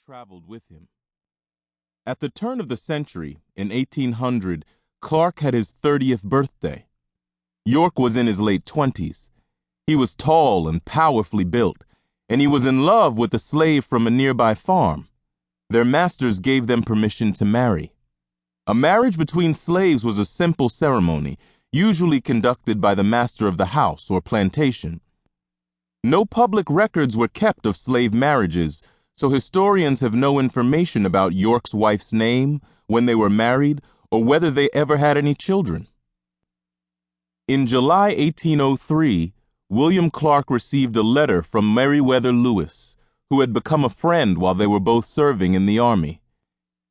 traveled with him. At the turn of the century, in 1800, Clark had his 30th birthday. York was in his late 20s. He was tall and powerfully built, and he was in love with a slave from a nearby farm. Their masters gave them permission to marry. A marriage between slaves was a simple ceremony, usually conducted by the master of the house or plantation. No public records were kept of slave marriages, so historians have no information about York's wife's name, when they were married, or whether they ever had any children. In July 1803, William Clark received a letter from Meriwether Lewis, who had become a friend while they were both serving in the Army.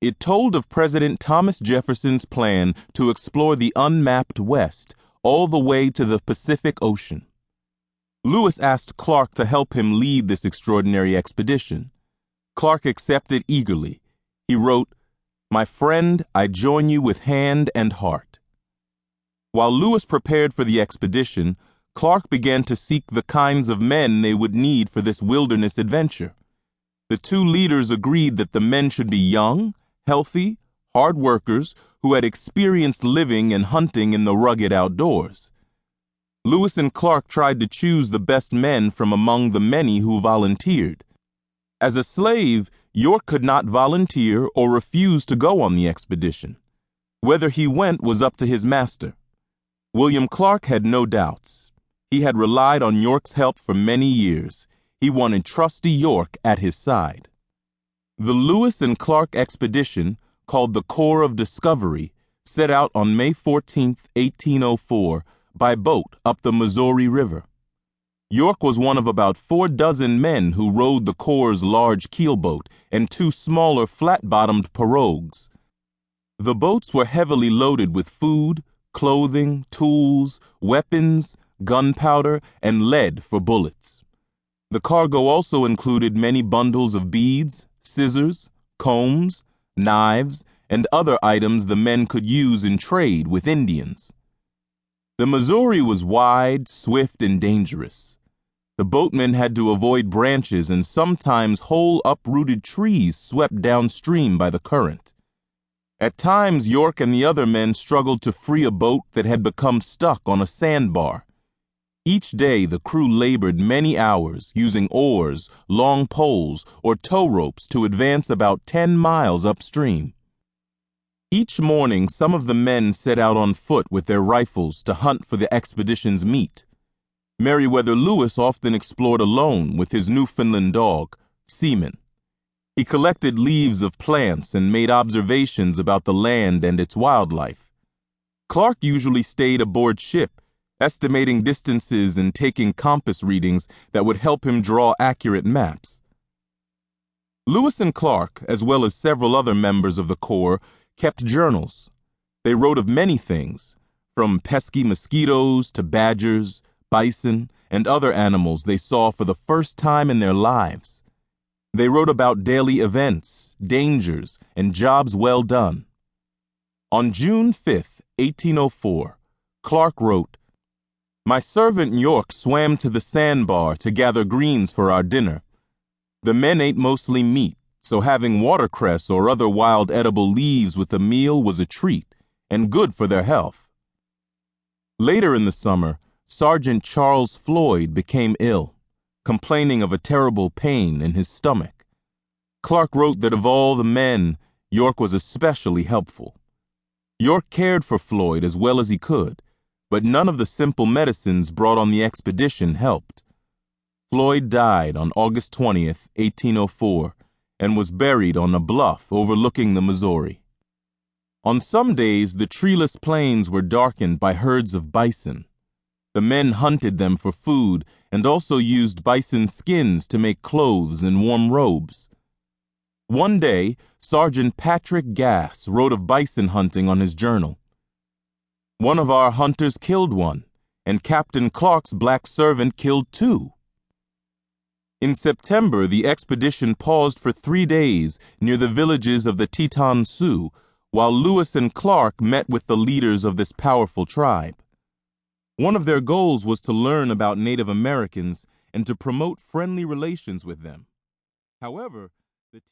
It told of President Thomas Jefferson's plan to explore the unmapped West all the way to the Pacific Ocean. Lewis asked Clark to help him lead this extraordinary expedition. Clark accepted eagerly. He wrote, "My friend, I join you with hand and heart." While Lewis prepared for the expedition, Clark began to seek the kinds of men they would need for this wilderness adventure. The two leaders agreed that the men should be young, healthy, hard workers who had experienced living and hunting in the rugged outdoors. Lewis and Clark tried to choose the best men from among the many who volunteered. As a slave, York could not volunteer or refuse to go on the expedition. Whether he went was up to his master. William Clark had no doubts. He had relied on York's help for many years. He wanted trusty York at his side. The Lewis and Clark expedition, called the Corps of Discovery, set out on May 14, 1804, by boat up the Missouri River. York was one of about 4 men who rowed the Corps' large keelboat and 2 smaller flat-bottomed pirogues. The boats were heavily loaded with food, clothing, tools, weapons, gunpowder, and lead for bullets. The cargo also included many bundles of beads, scissors, combs, knives, and other items the men could use in trade with Indians. The Missouri was wide, swift, and dangerous. The boatmen had to avoid branches and sometimes whole uprooted trees swept downstream by the current. At times, York and the other men struggled to free a boat that had become stuck on a sandbar. Each day, the crew labored many hours using oars, long poles, or tow ropes to advance about 10 miles upstream. Each morning, some of the men set out on foot with their rifles to hunt for the expedition's meat. Meriwether Lewis often explored alone with his Newfoundland dog, Seaman. He collected leaves of plants and made observations about the land and its wildlife. Clark usually stayed aboard ship, estimating distances and taking compass readings that would help him draw accurate maps. Lewis and Clark, as well as several other members of the Corps, kept journals. They wrote of many things, from pesky mosquitoes to badgers, bison, and other animals they saw for the first time in their lives. They wrote about daily events, dangers, and jobs well done. On June 5, 1804, Clark wrote, "My servant York swam to the sandbar to gather greens for our dinner. The men ate mostly meat, so having watercress or other wild edible leaves with the meal was a treat, and good for their health." Later in the summer, Sergeant Charles Floyd became ill, complaining of a terrible pain in his stomach. Clark wrote that of all the men, York was especially helpful. York cared for Floyd as well as he could, but none of the simple medicines brought on the expedition helped. Floyd died on August 20th, 1804, and was buried on a bluff overlooking the Missouri. On some days, the treeless plains were darkened by herds of bison. The men hunted them for food and also used bison skins to make clothes and warm robes. One day, Sergeant Patrick Gass wrote of bison hunting on his journal. "One of our hunters killed one, and Captain Clark's black servant killed 2. In September, the expedition paused for 3 days near the villages of the Teton Sioux, while Lewis and Clark met with the leaders of this powerful tribe. One of their goals was to learn about Native Americans and to promote friendly relations with them. However,